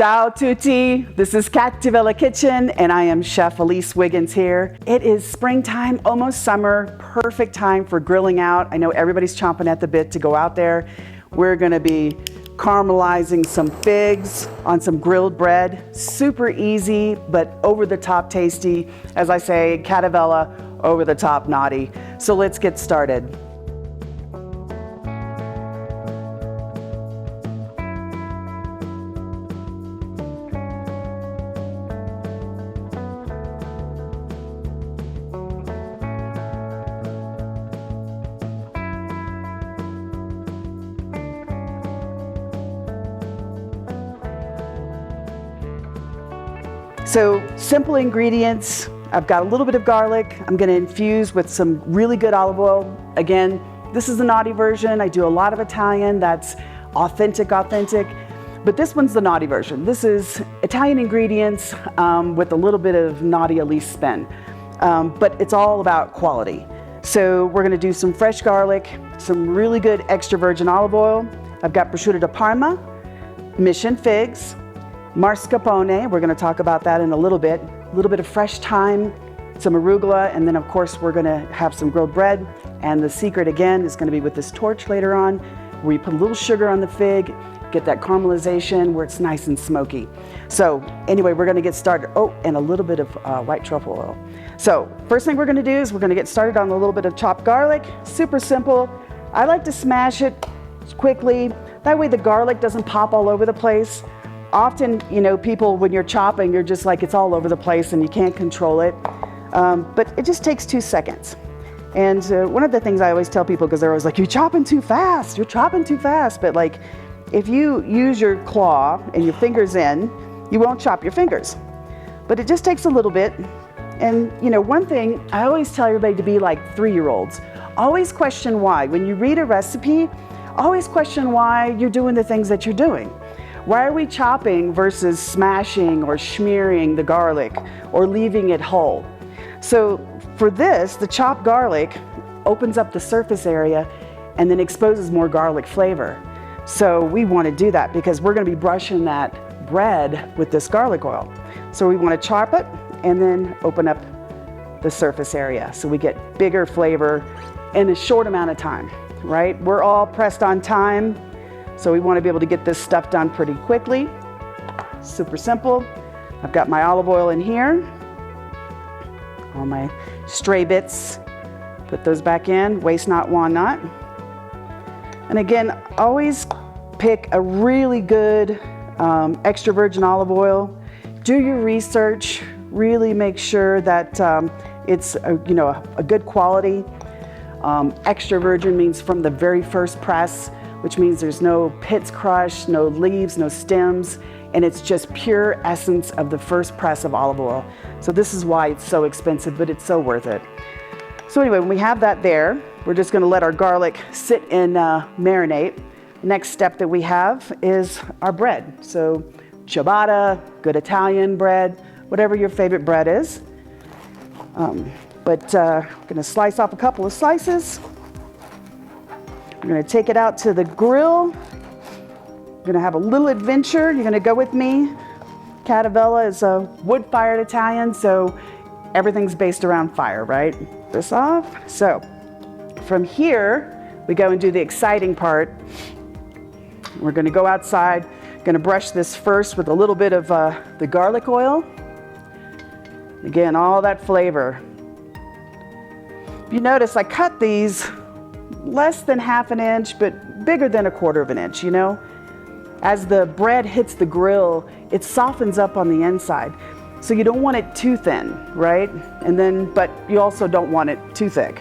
Ciao tutti, this is Cattivella Kitchen and I am Chef Elise Wiggins here. It is springtime, almost summer, perfect time for grilling out. I know everybody's chomping at the bit to go out there. We're gonna be caramelizing some figs on some grilled bread. Super easy, but over the top tasty. As I say, Cattivella, over the top naughty. So let's get started. So simple ingredients. I've got a little bit of garlic. I'm gonna infuse with some really good olive oil. Again, this is the naughty version. I do a lot of Italian that's authentic, but this one's the naughty version. This is Italian ingredients with a little bit of naughty Elise spin, but it's all about quality. So we're gonna do some fresh garlic, some really good extra virgin olive oil. I've got prosciutto di Parma, mission figs, mascarpone, we're going to talk about that in a little bit of fresh thyme, some arugula, and then of course we're going to have some grilled bread. And the secret again is going to be with this torch later on, where you put a little sugar on the fig, get that caramelization where it's nice and smoky. So anyway, we're going to get started. Oh, and a little bit of white truffle oil. So first thing we're going to do is we're going to get started on a little bit of chopped garlic. Super simple. I like to smash it quickly. That way the garlic doesn't pop all over the place. Often, you know, people, when you're chopping, you're just like, it's all over the place and you can't control it. But it just takes 2 seconds. And one of the things I always tell people, because they're always like, you're chopping too fast. But like, if you use your claw and your fingers in, you won't chop your fingers. But it just takes a little bit. And you know, one thing I always tell everybody to be like 3-year-olds. Always question why. When you read a recipe, always question why you're doing the things that you're doing. Why are we chopping versus smashing or smearing the garlic or leaving it whole? So for this, the chopped garlic opens up the surface area and then exposes more garlic flavor. So we want to do that because we're going to be brushing that bread with this garlic oil. So we want to chop it and then open up the surface area so we get bigger flavor in a short amount of time, right? We're all pressed on time. So we want to be able to get this stuff done pretty quickly. Super simple. I've got my olive oil in here. All my stray bits, put those back in, waste not, want not. And again, always pick a really good extra virgin olive oil. Do your research, really make sure that it's a good quality. Extra virgin means from the very first press, which means there's no pits crushed, no leaves, no stems, and it's just pure essence of the first press of olive oil. So this is why it's so expensive, but it's so worth it. So anyway, when we have that there, we're just gonna let our garlic sit and marinate. Next step that we have is our bread. So ciabatta, good Italian bread, whatever your favorite bread is. We're gonna slice off a couple of slices. We're gonna take it out to the grill. We're gonna have a little adventure. You're gonna go with me. Cattivella is a wood-fired Italian, so everything's based around fire, right? This off. So from here, we go and do the exciting part. We're gonna go outside. Gonna brush this first with a little bit of the garlic oil. Again, all that flavor. If you notice, I cut these less than 1/2 inch, but bigger than 1/4 inch, you know? As the bread hits the grill, it softens up on the inside. So you don't want it too thin, right? But you also don't want it too thick.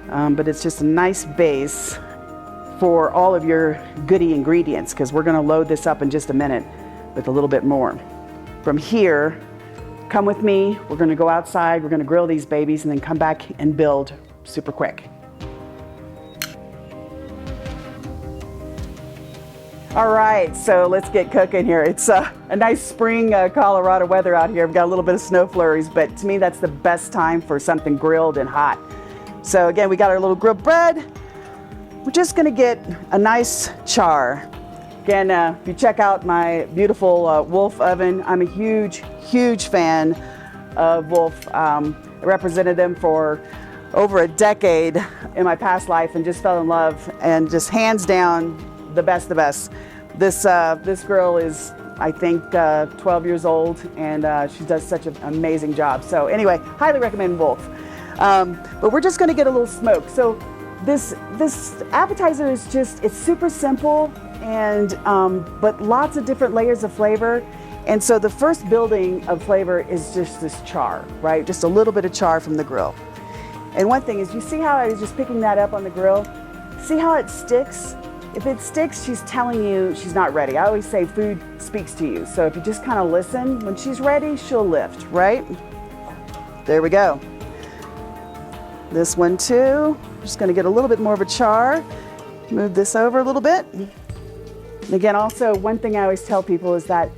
But it's just a nice base for all of your goodie ingredients, because we're gonna load this up in just a minute with a little bit more. From here, come with me, we're gonna go outside, we're gonna grill these babies and then come back and build super quick. All right, so let's get cooking here. It's a nice spring Colorado weather out here. We've got a little bit of snow flurries, but to me that's the best time for something grilled and hot. So again, we got our little grilled bread. We're just gonna get a nice char. Again, if you check out my beautiful Wolf oven, I'm a huge fan of Wolf. I represented them for over a decade in my past life and just fell in love, and just hands down the best. This girl is, I think, 12 years old, and she does such an amazing job. So anyway, highly recommend Wolf. But we're just gonna get a little smoke. So this appetizer is just, it's super simple, and but lots of different layers of flavor. And so the first building of flavor is just this char, right? Just a little bit of char from the grill. And one thing is, you see how I was just picking that up on the grill? See how it sticks? If it sticks, she's telling you she's not ready. I always say food speaks to you. So if you just kind of listen, when she's ready, she'll lift, right? There we go. This one too, just gonna get a little bit more of a char. Move this over a little bit. And again, also, one thing I always tell people is that,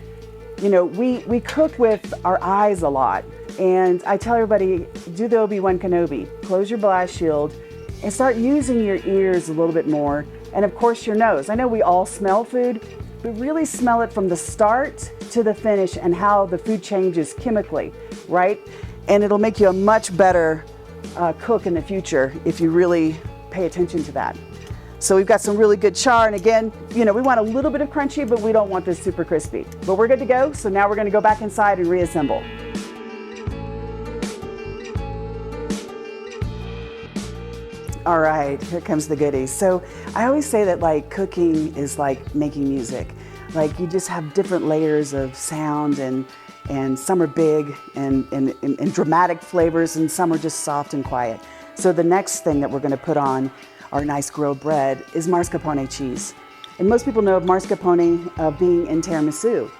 you know, we cook with our eyes a lot. And I tell everybody, do the Obi-Wan Kenobi. Close your blast shield and start using your ears a little bit more. And of course your nose. I know we all smell food, but really smell it from the start to the finish and how the food changes chemically, right? And it'll make you a much better cook in the future if you really pay attention to that. So we've got some really good char, and again, you know, we want a little bit of crunchy, but we don't want this super crispy. But we're good to go, so now we're gonna go back inside and reassemble. All right, here comes the goodies. So I always say that like cooking is like making music. Like you just have different layers of sound, and some are big and dramatic flavors, and some are just soft and quiet. So the next thing that we're gonna put on our nice grilled bread is mascarpone cheese. And most people know of mascarpone being in tiramisu,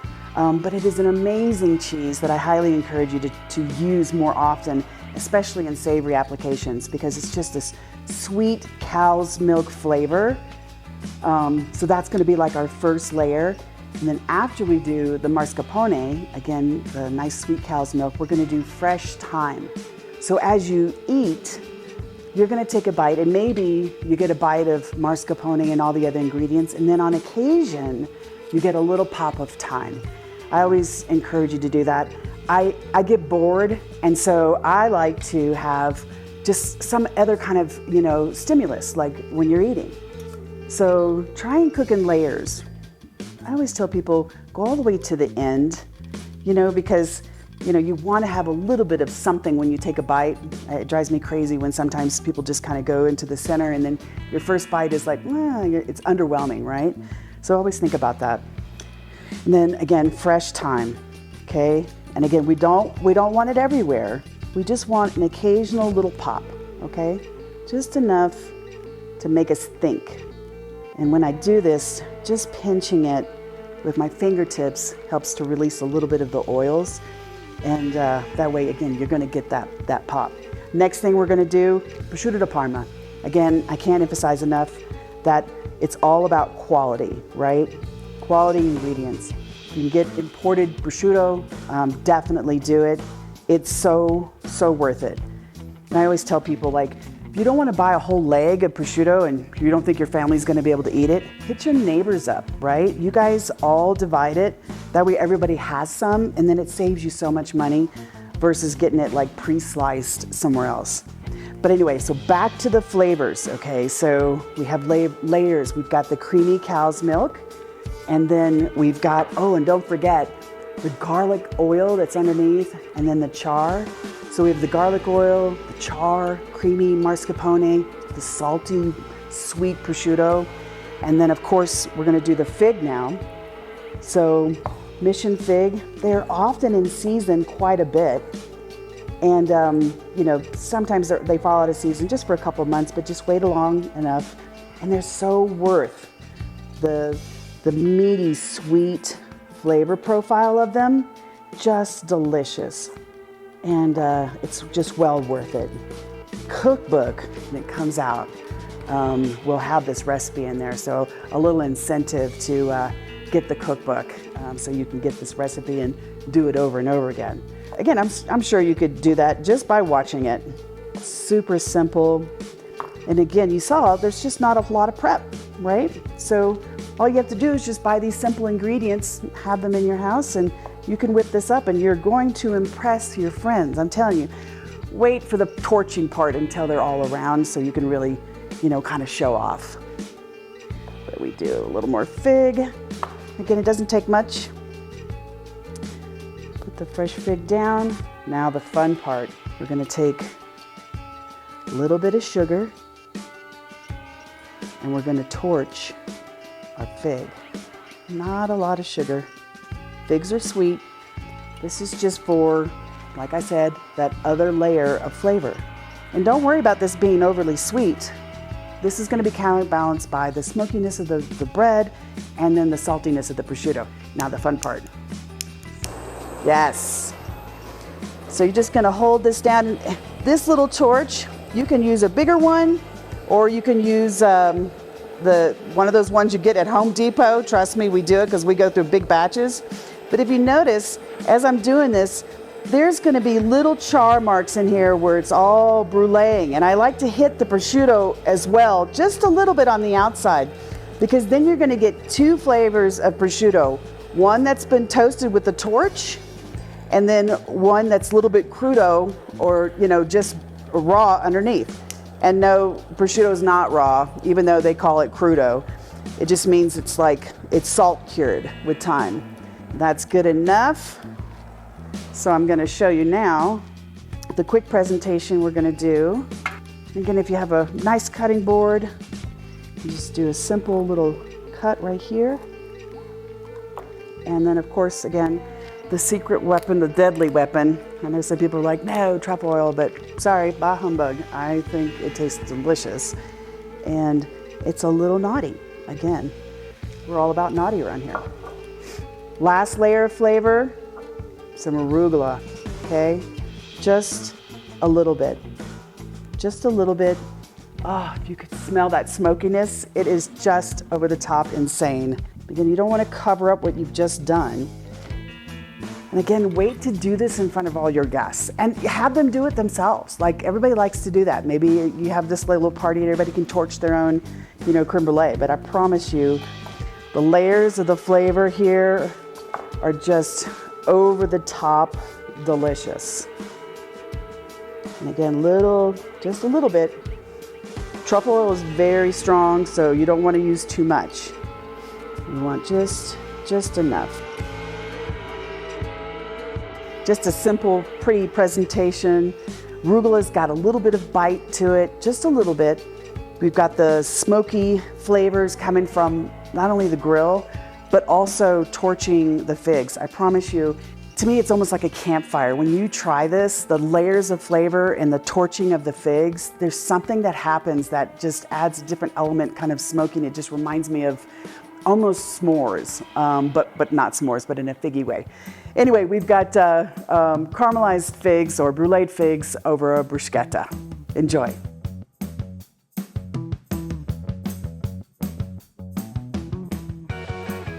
but it is an amazing cheese that I highly encourage you to use more often, especially in savory applications, because it's just this sweet cow's milk flavor. So that's gonna be like our first layer. And then after we do the mascarpone, again, the nice sweet cow's milk, we're gonna do fresh thyme. So as you eat, you're gonna take a bite, and maybe you get a bite of mascarpone and all the other ingredients, and then on occasion, you get a little pop of thyme. I always encourage you to do that. I get bored, and so I like to have just some other kind of, you know, stimulus, like when you're eating. So try and cook in layers. I always tell people, go all the way to the end, you know, because, you know, you want to have a little bit of something when you take a bite. It drives me crazy when sometimes people just kind of go into the center, and then your first bite is like, it's underwhelming, right? So always think about that. And then again, fresh thyme, okay? And again, we don't want it everywhere. We just want an occasional little pop, okay? Just enough to make us think. And when I do this, just pinching it with my fingertips helps to release a little bit of the oils. And that way, again, you're gonna get that pop. Next thing we're gonna do, prosciutto di Parma. Again, I can't emphasize enough that it's all about quality, right? Quality ingredients. You can get imported prosciutto, definitely do it. It's so worth it. And I always tell people, like, if you don't want to buy a whole leg of prosciutto and you don't think your family's going to be able to eat it, hit your neighbors up, right? You guys all divide it. That way everybody has some, and then it saves you so much money versus getting it like pre-sliced somewhere else. But anyway, so back to the flavors, okay? So we have layers. We've got the creamy cow's milk, and then we've got, oh, and don't forget, the garlic oil that's underneath, and then the char. So we have the garlic oil, the char, creamy mascarpone, the salty, sweet prosciutto, and then of course we're gonna do the fig now. So mission fig, they're often in season quite a bit. And you know, sometimes they fall out of season just for a couple of months, but just wait long enough. And they're so worth the meaty, sweet flavor profile of them, just delicious. And it's just well worth it. Cookbook, when it comes out, we'll have this recipe in there. So a little incentive to get the cookbook so you can get this recipe and do it over and over again. Again, I'm sure you could do that just by watching it. Super simple. And again, you saw there's just not a lot of prep, right? So All you have to do is just buy these simple ingredients, have them in your house, and you can whip this up and you're going to impress your friends. I'm telling you, wait for the torching part until they're all around so you can really, kind of show off. What do we do? A little more fig. Again, it doesn't take much. Put the fresh fig down. Now the fun part. We're going to take a little bit of sugar and we're going to torch our fig. Not a lot of sugar. Figs are sweet. This is just for, like I said, that other layer of flavor. And don't worry about this being overly sweet. This is going to be counterbalanced by the smokiness of the bread and then the saltiness of the prosciutto. Now the fun part. Yes. So you're just going to hold this down. This little torch, you can use a bigger one or you can use one of those ones you get at Home Depot. Trust me, we do it because we go through big batches. But if you notice, as I'm doing this, there's going to be little char marks in here where it's all bruleeing. And I like to hit the prosciutto as well, just a little bit on the outside, because then you're going to get two flavors of prosciutto. One that's been toasted with the torch, and then one that's a little bit crudo or, just raw underneath. And no, prosciutto is not raw, even though they call it crudo. It just means it's salt cured with time. That's good enough. So I'm going to show you now the quick presentation we're going to do. Again, if you have a nice cutting board, you just do a simple little cut right here. And then, of course, again, the secret weapon, the deadly weapon. I know some people are like, no, truffle oil, but sorry, bah humbug. I think it tastes delicious. And it's a little naughty. Again, we're all about naughty around here. Last layer of flavor, some arugula, okay? Just a little bit. Just a little bit. Oh, if you could smell that smokiness, it is just over the top insane. Again, you don't want to cover up what you've just done. And again, wait to do this in front of all your guests and have them do it themselves. Like, everybody likes to do that. Maybe you have this little party and everybody can torch their own, creme brulee. But I promise you, the layers of the flavor here are just over the top delicious. And again, just a little bit. Truffle oil is very strong, so you don't want to use too much. You want just enough. Just a simple, pretty presentation. Arugula's got a little bit of bite to it, just a little bit. We've got the smoky flavors coming from not only the grill, but also torching the figs. I promise you, to me, it's almost like a campfire. When you try this, the layers of flavor and the torching of the figs, there's something that happens that just adds a different element, kind of smoking. It just reminds me of almost s'mores, but not s'mores, but in a figgy way. Anyway, we've got caramelized figs or bruleed figs over a bruschetta. Enjoy.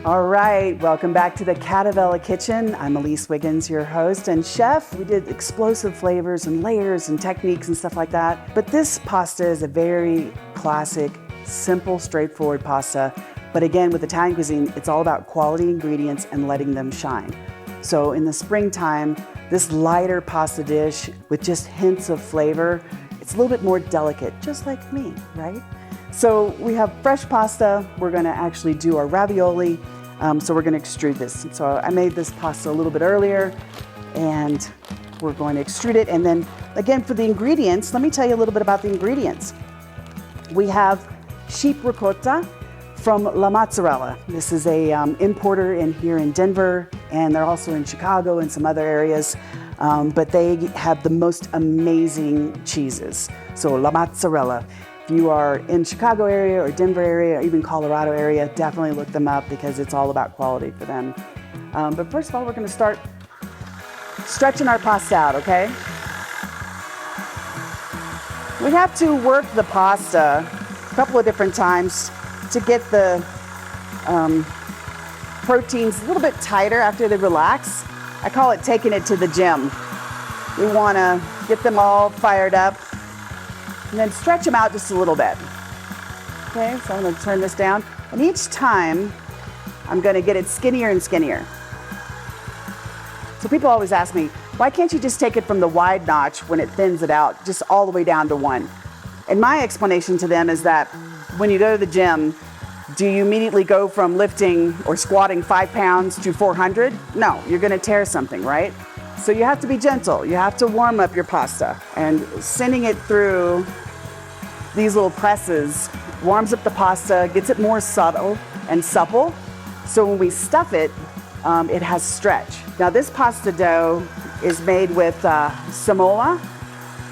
All right, welcome back to the Cattivella Kitchen. I'm Elise Wiggins, your host and chef. We did explosive flavors and layers and techniques and stuff like that. But this pasta is a very classic, simple, straightforward pasta. But again, with Italian cuisine, it's all about quality ingredients and letting them shine. So in the springtime, this lighter pasta dish with just hints of flavor, it's a little bit more delicate, just like me, right? So we have fresh pasta. We're gonna actually do our ravioli. So we're gonna extrude this. So I made this pasta a little bit earlier and we're going to extrude it. And then again, for the ingredients, let me tell you a little bit about the ingredients. We have sheep ricotta from La Mozzarella. This is a importer here in Denver, and they're also in Chicago and some other areas. But they have the most amazing cheeses. So La Mozzarella. If you are in Chicago area or Denver area or even Colorado area, definitely look them up because it's all about quality for them. But first of all, we're gonna start stretching our pasta out, okay? We have to work the pasta a couple of different times to get the proteins a little bit tighter after they relax. I call it taking it to the gym. We wanna get them all fired up and then stretch them out just a little bit. Okay, so I'm gonna turn this down. And each time, I'm gonna get it skinnier and skinnier. So people always ask me, why can't you just take it from the wide notch when it thins it out, just all the way down to 1? And my explanation to them is that when you go to the gym, do you immediately go from lifting or squatting 5 pounds to 400? No, you're gonna tear something, right? So you have to be gentle. You have to warm up your pasta, and sending it through these little presses warms up the pasta, gets it more subtle and supple. So when we stuff it, it has stretch. Now this pasta dough is made with semola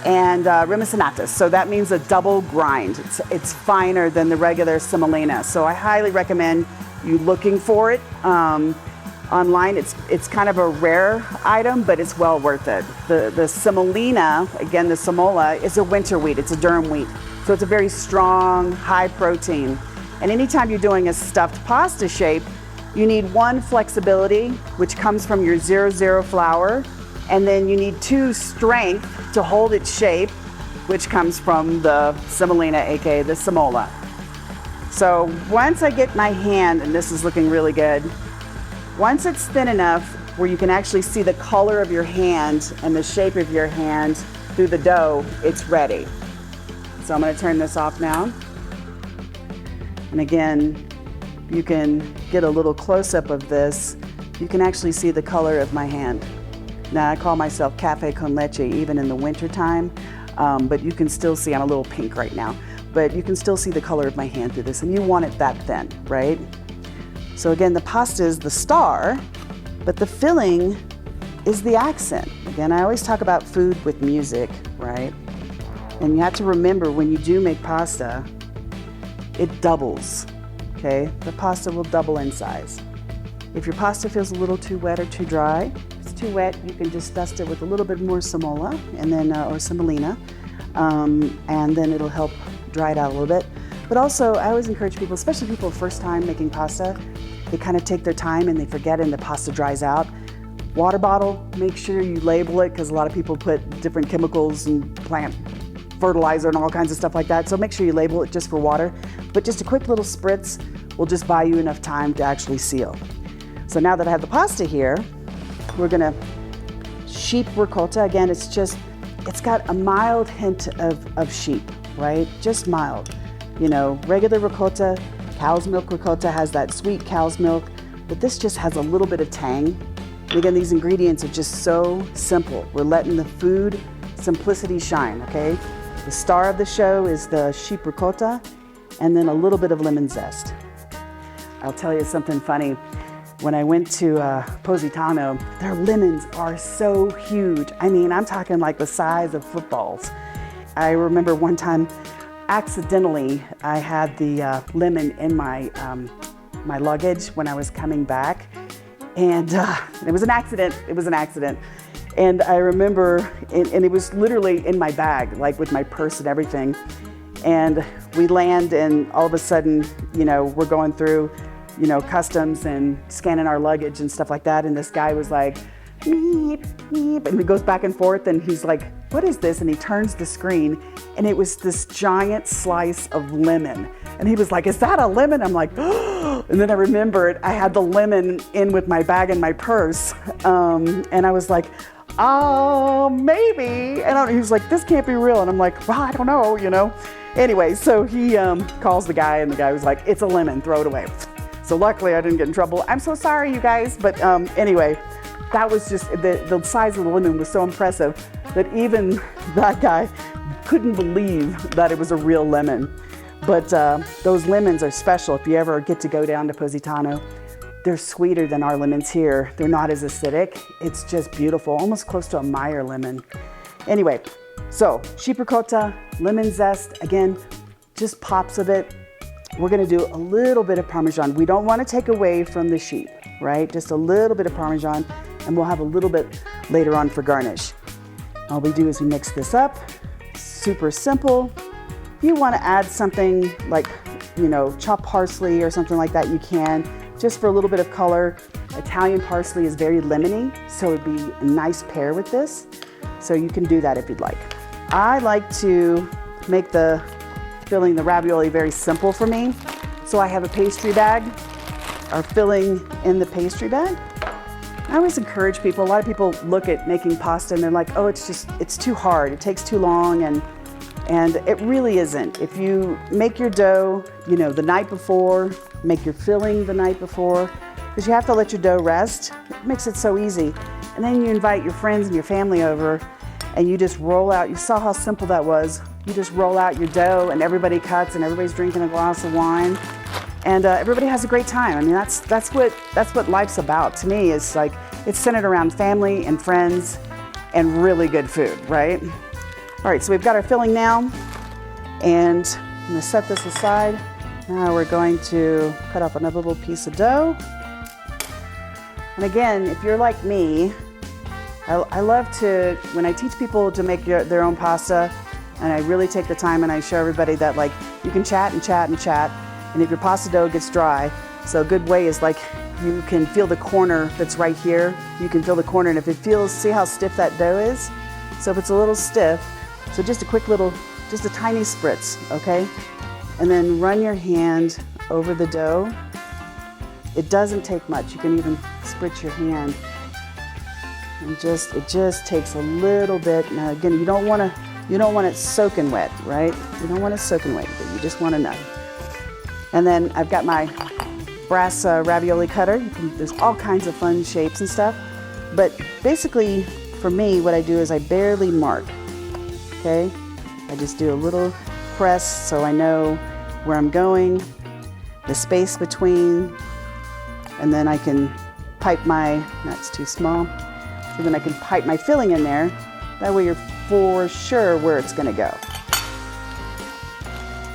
and rimicinatus. So that means a double grind. It's finer than the regular semolina. So I highly recommend you looking for it online. It's kind of a rare item, but it's well worth it. The semolina, again, the semola, is a winter wheat. It's a durum wheat. So it's a very strong, high protein. And anytime you're doing a stuffed pasta shape, you need 1 flexibility, which comes from your 0-0 flour, and then you need 2 strength to hold its shape, which comes from the semolina, aka the semola. So once I get my hand, and this is looking really good, once it's thin enough where you can actually see the color of your hand and the shape of your hand through the dough, it's ready. So I'm gonna turn this off now. And again, you can get a little close-up of this. You can actually see the color of my hand. Now, I call myself cafe con leche even in the winter time, but you can still see, I'm a little pink right now, but you can still see the color of my hand through this, and you want it that thin, right? So again, the pasta is the star, but the filling is the accent. Again, I always talk about food with music, right? And you have to remember, when you do make pasta, it doubles. Okay, the pasta will double in size. If your pasta feels a little too wet or too dry, if it's too wet, you can just dust it with a little bit more semola, and then or semolina, and then it'll help dry it out a little bit. But also, I always encourage people, especially people first time making pasta, they kind of take their time and they forget, and the pasta dries out. Water bottle, make sure you label it, because a lot of people put different chemicals and plant fertilizer and all kinds of stuff like that. So make sure you label it just for water. But just a quick little spritz will just buy you enough time to actually seal. So now that I have the pasta here, we're gonna sheep ricotta. Again, it's got a mild hint of sheep, right? Just mild. You know, regular ricotta, cow's milk ricotta has that sweet cow's milk, but this just has a little bit of tang. And again, these ingredients are just so simple. We're letting the food simplicity shine, okay? The star of the show is the sheep ricotta, and then a little bit of lemon zest. I'll tell you something funny. When I went to Positano, their lemons are so huge. I mean, I'm talking like the size of footballs. I remember one time, accidentally, I had the lemon in my my luggage when I was coming back, and it was an accident. It was an accident. And I remember, and it was literally in my bag, like with my purse and everything. And we land, and all of a sudden, you know, we're going through, you know, customs and scanning our luggage and stuff like that. And this guy was like, meep, meep. And he goes back and forth, and he's like, what is this? And he turns the screen, and it was this giant slice of lemon. And he was like, is that a lemon? I'm like, oh. And then I remembered I had the lemon in with my bag and my purse. And I was like, maybe. And he was like, this can't be real. And I'm like, well, I don't know, you know. Anyway, so he calls the guy, and the guy was like, it's a lemon, throw it away. So luckily I didn't get in trouble. I'm so sorry, you guys. But anyway, that was just, the size of the lemon was so impressive that even that guy couldn't believe that it was a real lemon. But those lemons are special. If you ever get to go down to Positano, they're sweeter than our lemons here. They're not as acidic. It's just beautiful, almost close to a Meyer lemon. Anyway, so sheep ricotta, lemon zest, again, just pops of it. We're gonna do a little bit of Parmesan. We don't wanna take away from the sheep, right? Just a little bit of Parmesan, and we'll have a little bit later on for garnish. All we do is we mix this up, super simple. If you wanna add something like, you know, chopped parsley or something like that, you can, just for a little bit of color. Italian parsley is very lemony, so it'd be a nice pair with this. So you can do that if you'd like. I like to make the filling the ravioli very simple for me. So I have a pastry bag, our filling in the pastry bag. I always encourage people, a lot of people look at making pasta and they're like, oh, it's too hard, it takes too long, and it really isn't. If you make your dough, you know, the night before, make your filling the night before, because you have to let your dough rest. It makes it so easy. And then you invite your friends and your family over and you just roll out. You saw how simple that was. You just roll out your dough and everybody cuts and everybody's drinking a glass of wine. And everybody has a great time. I mean, that's what life's about to me. Is like, it's centered around family and friends and really good food, right? All right, so we've got our filling now, and I'm gonna set this aside. Now we're going to cut up another little piece of dough. And again, if you're like me, I love to, when I teach people to make their own pasta, and I really take the time and I show everybody that, like, you can chat and chat and chat. And if your pasta dough gets dry, so a good way is, like, you can feel the corner that's right here. You can feel the corner, and if it feels, see how stiff that dough is? So if it's a little stiff, so just a quick little, just a tiny spritz, okay? And then run your hand over the dough. It doesn't take much. You can even spritz your hand. And it just takes a little bit. Now again, you don't want it soaking wet, right? You don't want it soaking wet, but you just want enough. And then I've got my brass ravioli cutter. There's all kinds of fun shapes and stuff. But basically, for me, what I do is I barely mark, okay? I just do a little press so I know where I'm going, the space between, and then I can pipe that's too small, so then I can pipe my filling in there. That way you're for sure where it's gonna go.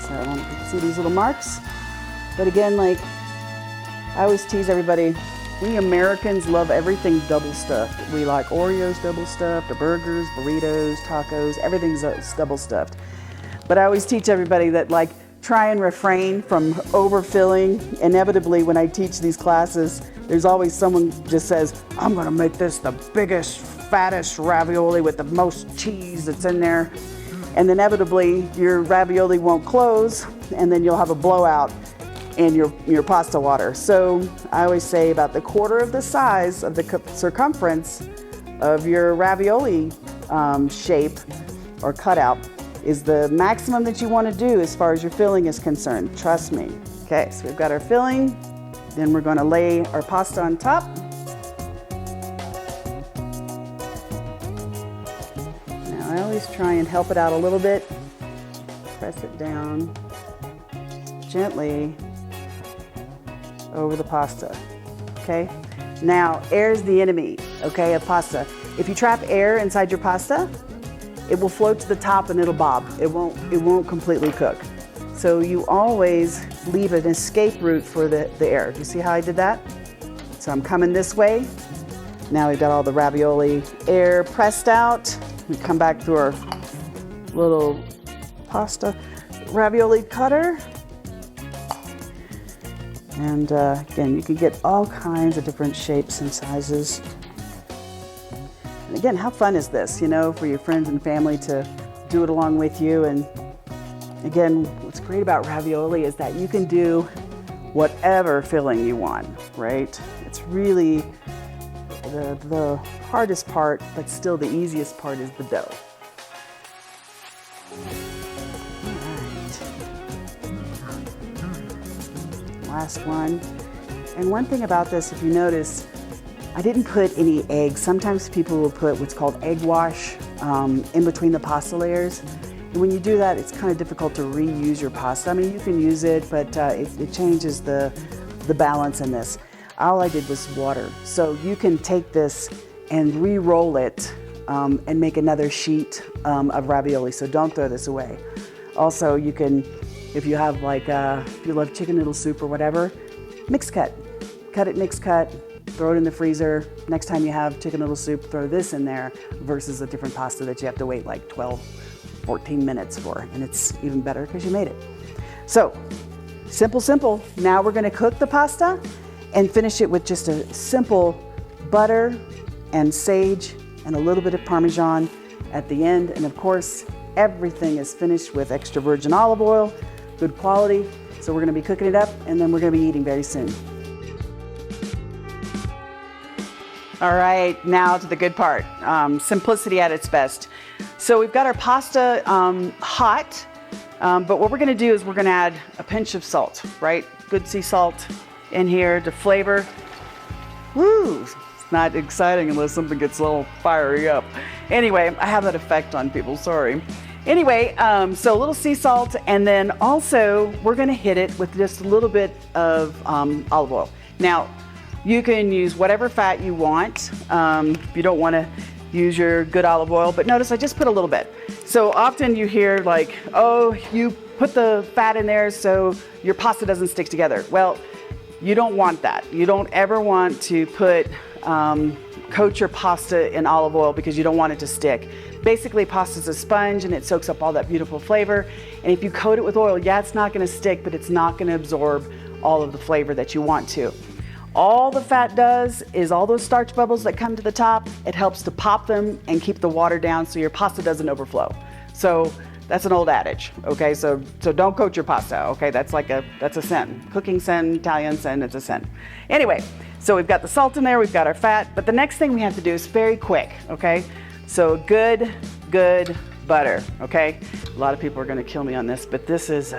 So I don't know if you can see these little marks. But again, like, I always tease everybody, we Americans love everything double stuffed. We like Oreos double stuffed, or burgers, burritos, tacos, everything's double stuffed. But I always teach everybody that, like, try and refrain from overfilling. Inevitably, when I teach these classes, there's always someone just says, I'm gonna make this the biggest, fattest ravioli with the most cheese that's in there. And inevitably, your ravioli won't close, and then you'll have a blowout in your pasta water. So I always say about the quarter of the size of the circumference of your ravioli shape or cutout is the maximum that you want to do as far as your filling is concerned. Trust me. Okay, so we've got our filling. Then we're going to lay our pasta on top. Now I always try and help it out a little bit. Press it down gently over the pasta, okay? Now, air's the enemy, okay, of pasta. If you trap air inside your pasta, it will float to the top and it'll bob. It won't completely cook. So you always leave an escape route for the air. Do you see how I did that? So I'm coming this way. Now we've got all the ravioli air pressed out. We come back through our little pasta ravioli cutter. And again, you can get all kinds of different shapes and sizes. And again, how fun is this, you know, for your friends and family to do it along with you. And again, what's great about ravioli is that you can do whatever filling you want, right? It's really the hardest part, but still the easiest part is the dough. Last one. And one thing about this, if you notice, I didn't put any eggs. Sometimes people will put what's called egg wash in between the pasta layers. And when you do that, it's kind of difficult to reuse your pasta. I mean, you can use it, but it changes the balance in this. All I did was water. So you can take this and re-roll it and make another sheet of ravioli. So don't throw this away. Also, you can, if you have like, if you love chicken noodle soup or whatever, mix cut. Cut it mixed cut, throw it in the freezer. Next time you have chicken noodle soup, throw this in there versus a different pasta that you have to wait like 12, 14 minutes for. And it's even better because you made it. So, simple. Now we're gonna cook the pasta and finish it with just a simple butter and sage and a little bit of Parmesan at the end. And of course, everything is finished with extra virgin olive oil, good quality. So we're gonna be cooking it up and then we're gonna be eating very soon. All right, now to the good part, simplicity at its best. So we've got our pasta hot, but what we're gonna do is we're gonna add a pinch of salt, right? Good sea salt in here to flavor. Woo, it's not exciting unless something gets a little fiery up. Anyway, I have that effect on people, sorry. Anyway, so a little sea salt, and then also we're gonna hit it with just a little bit of olive oil. Now, you can use whatever fat you want. If you don't wanna use your good olive oil, but notice I just put a little bit. So often you hear like, oh, you put the fat in there so your pasta doesn't stick together. Well, you don't want that. You don't ever want to coat your pasta in olive oil because you don't want it to stick. Basically, pasta's a sponge and it soaks up all that beautiful flavor. And if you coat it with oil, yeah, it's not gonna stick, but it's not gonna absorb all of the flavor that you want to. All the fat does is all those starch bubbles that come to the top, it helps to pop them and keep the water down so your pasta doesn't overflow. So that's an old adage, okay? So don't coat your pasta, okay? That's a sin. Cooking sin, Italian sin, it's a sin. Anyway, so we've got the salt in there, we've got our fat, but the next thing we have to do is very quick, okay? So good butter, okay? A lot of people are gonna kill me on this, but this is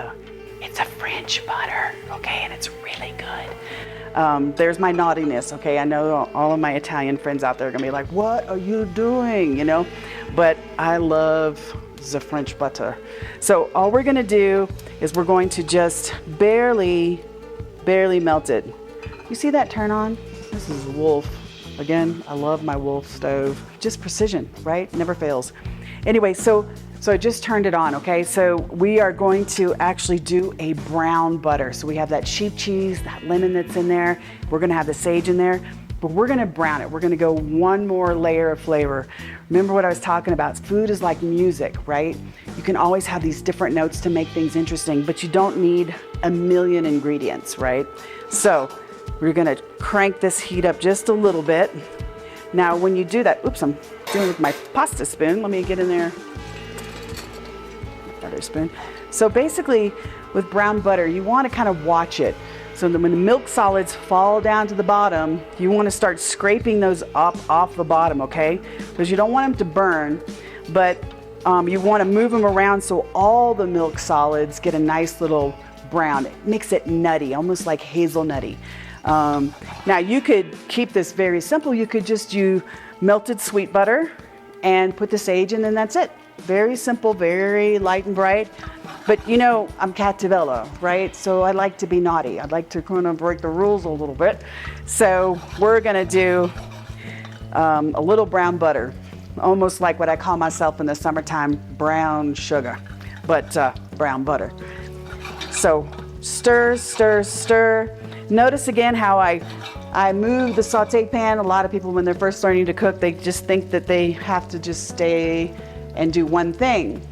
it's a French butter, okay? And it's really good. There's my naughtiness, okay? I know all of my Italian friends out there are gonna be like, what are you doing, you know? But I love the French butter. So all we're gonna do is we're going to just barely melt it. You see that turn on? This is Wolf. Again, I love my Wolf stove. Just precision, right? Never fails. Anyway, so I just turned it on, okay? So we are going to actually do a brown butter. So we have that sheep cheese, that lemon that's in there. We're gonna have the sage in there, but we're gonna brown it. We're gonna go one more layer of flavor. Remember what I was talking about? Food is like music, right? You can always have these different notes to make things interesting, but you don't need a million ingredients, right? So we're gonna crank this heat up just a little bit. Now, when you do that, oops, I'm doing it with my pasta spoon. Let me get in there. Butter spoon. So basically, with brown butter, you want to kind of watch it. So that when the milk solids fall down to the bottom, you want to start scraping those up off the bottom, okay? Because you don't want them to burn, but you want to move them around so all the milk solids get a nice little brown. It makes it nutty, almost like hazelnutty. Now you could keep this very simple. You could just use melted sweet butter and put the sage in, and that's it. Very simple, very light and bright. But you know, I'm Cattivella, right? So I like to be naughty. I'd like to kind of break the rules a little bit. So we're gonna do a little brown butter, almost like what I call myself in the summertime, brown sugar, but brown butter. So stir, stir, stir. Notice again how I move the saute pan. A lot of people, when they're first learning to cook, they just think that they have to just stay and do one thing.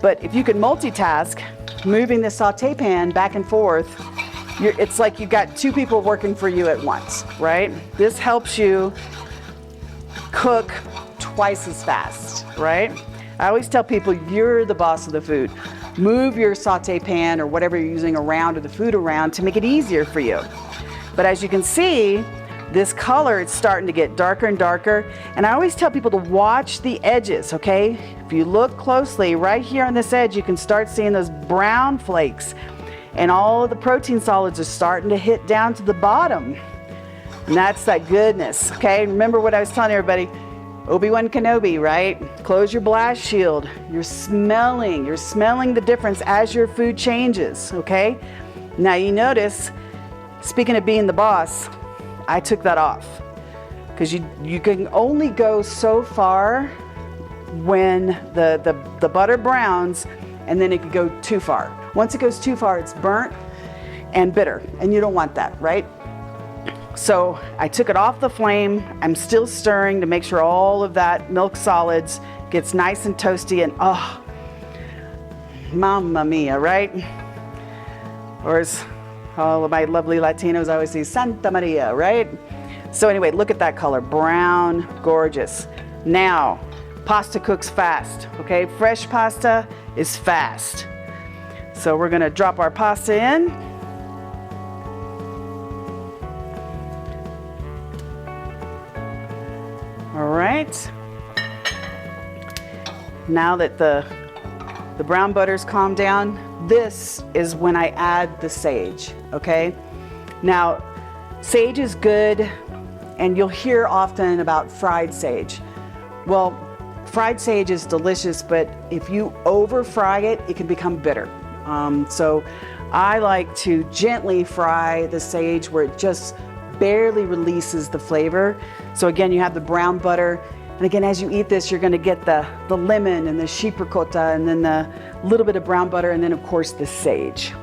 But if you can multitask, moving the saute pan back and forth, it's like you've got two people working for you at once, right? This helps you cook twice as fast, right? I always tell people, you're the boss of the food. Move your saute pan or whatever you're using around, or the food around, to make it easier for you. But as you can see, this color, it's starting to get darker and darker. And I always tell people to watch the edges, okay? If you look closely, right here on this edge, you can start seeing those brown flakes. And all of the protein solids are starting to hit down to the bottom. And that's that goodness, okay? Remember what I was telling everybody, Obi-Wan Kenobi, right? Close your blast shield. You're smelling the difference as your food changes, okay? Now you notice, speaking of being the boss, I took that off because you can only go so far when the butter browns, and then it could go too far. Once it goes too far, it's burnt and bitter, and you don't want that, right? So I took it off the flame. I'm still stirring to make sure all of that milk solids gets nice and toasty, and oh, mamma mia, right? Or as all of my lovely Latinos always say, Santa Maria, right? So anyway, look at that color, brown, gorgeous. Now, pasta cooks fast, okay? Fresh pasta is fast. So we're gonna drop our pasta in. All right. Now that the brown butter's calmed down, this is when I add the sage, okay? Now, sage is good, and you'll hear often about fried sage. Well, fried sage is delicious, but if you over fry it, it can become bitter. So I like to gently fry the sage where it just barely releases the flavor. So again, you have the brown butter, and again, as you eat this, you're gonna get the lemon and the sheep ricotta, and then the little bit of brown butter, and then of course the sage.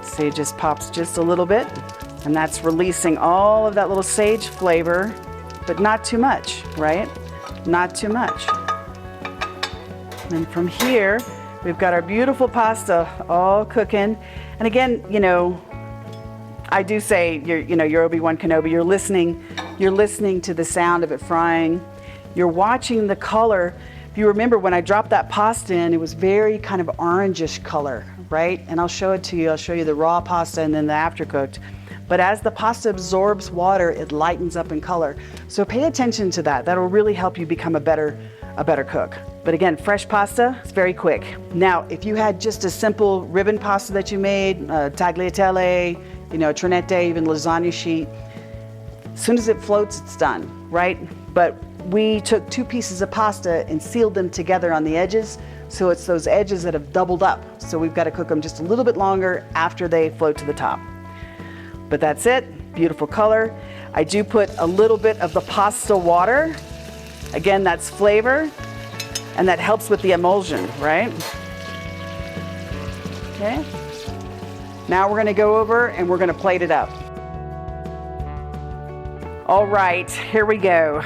Sage just pops just a little bit, and that's releasing all of that little sage flavor, but not too much, right? Not too much. And from here, we've got our beautiful pasta all cooking. And again, you know, I do say you're Obi-Wan Kenobi. You're listening to the sound of it frying. You're watching the color. If you remember when I dropped that pasta in, it was very kind of orangish color, right? And I'll show it to you. I'll show you the raw pasta and then the aftercooked. But as the pasta absorbs water, it lightens up in color. So pay attention to that. That'll really help you become a better cook. But again, fresh pasta, it's very quick. Now, if you had just a simple ribbon pasta that you made, tagliatelle, trinette, even lasagna sheet, as soon as it floats, it's done, right? But we took 2 pieces of pasta and sealed them together on the edges. So it's those edges that have doubled up. So we've got to cook them just a little bit longer after they float to the top. But that's it, beautiful color. I do put a little bit of the pasta water. Again, that's flavor, and that helps with the emulsion, right? Okay. Now we're gonna go over and we're gonna plate it up. All right, here we go.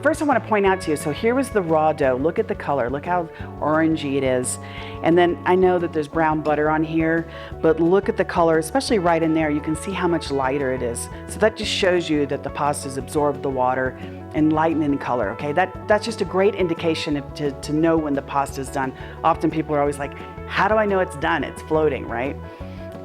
First I want to point out to you, so here was the raw dough. Look at the color, look how orangey it is. And then I know that there's brown butter on here, but look at the color, especially right in there. You can see how much lighter it is. So that just shows you that the pasta's absorbed the water and lightened in color, okay? That's just a great indication to know when the pasta's done. Often people are always like, how do I know it's done? It's floating, right?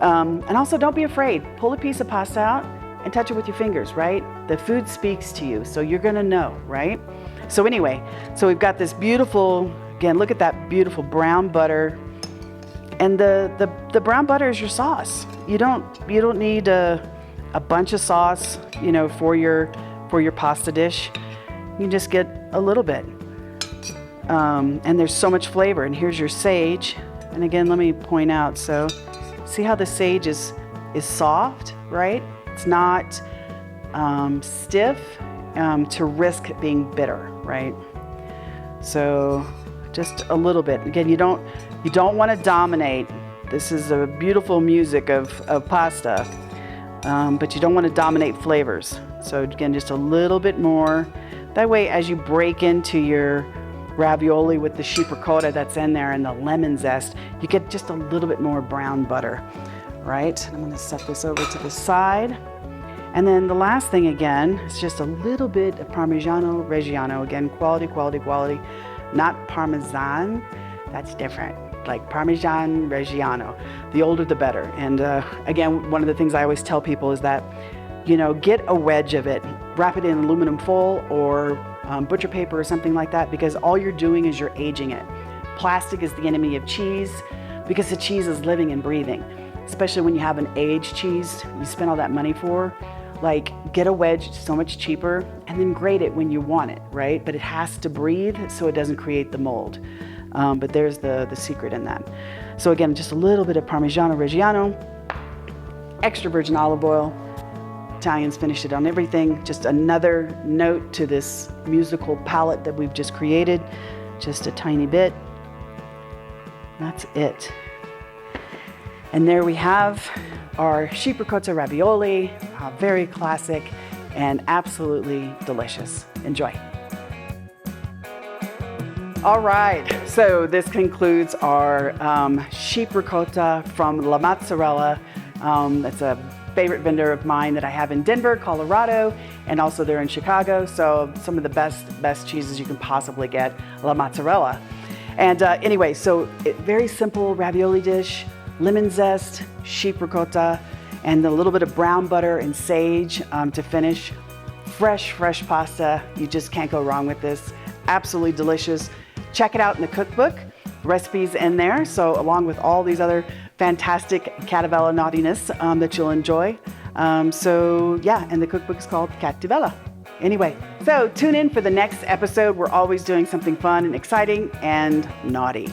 And also don't be afraid. Pull a piece of pasta out and touch it with your fingers, right? The food speaks to you, so you're gonna know, right? So anyway, so we've got this beautiful, again, look at that beautiful brown butter. And the brown butter is your sauce. You don't need a bunch of sauce, for your pasta dish. You can just get a little bit. And there's so much flavor. And here's your sage. And again, let me point out, so see how the sage is soft, right? It's not stiff to risk being bitter, right? So just a little bit. Again, you don't want to dominate. This is a beautiful music of pasta, but you don't want to dominate flavors. So again, just a little bit more. That way, as you break into your ravioli with the sheep ricotta that's in there and the lemon zest, you get just a little bit more brown butter. Right, I'm going to set this over to the side. And then the last thing again is just a little bit of Parmigiano Reggiano. Again, quality, not Parmesan. That's different, like Parmesan Reggiano. The older the better. And again, one of the things I always tell people is that, get a wedge of it, wrap it in aluminum foil or butcher paper or something like that, because all you're doing is you're aging it. Plastic is the enemy of cheese because the cheese is living and breathing. Especially when you have an aged cheese you spend all that money for. Like, get a wedge, it's so much cheaper, and then grate it when you want it, right? But it has to breathe so it doesn't create the mold. But there's the secret in that. So again, just a little bit of Parmigiano Reggiano, extra virgin olive oil. Italians finish it on everything. Just another note to this musical palette that we've just created. Just a tiny bit. That's it. And there we have our sheep ricotta ravioli, very classic and absolutely delicious. Enjoy. All right, so this concludes our sheep ricotta from La Mozzarella. That's a favorite vendor of mine that I have in Denver, Colorado, and also they're in Chicago. So some of the best cheeses you can possibly get, La Mozzarella. And anyway, so very simple ravioli dish. lemon zest, sheep ricotta, and a little bit of brown butter and sage to finish. Fresh pasta. You just can't go wrong with this. Absolutely delicious. Check it out in the cookbook. Recipes in there, so along with all these other fantastic Cattivella naughtiness that you'll enjoy. So yeah, and the cookbook is called Cattivella. Anyway, so tune in for the next episode. We're always doing something fun and exciting and naughty.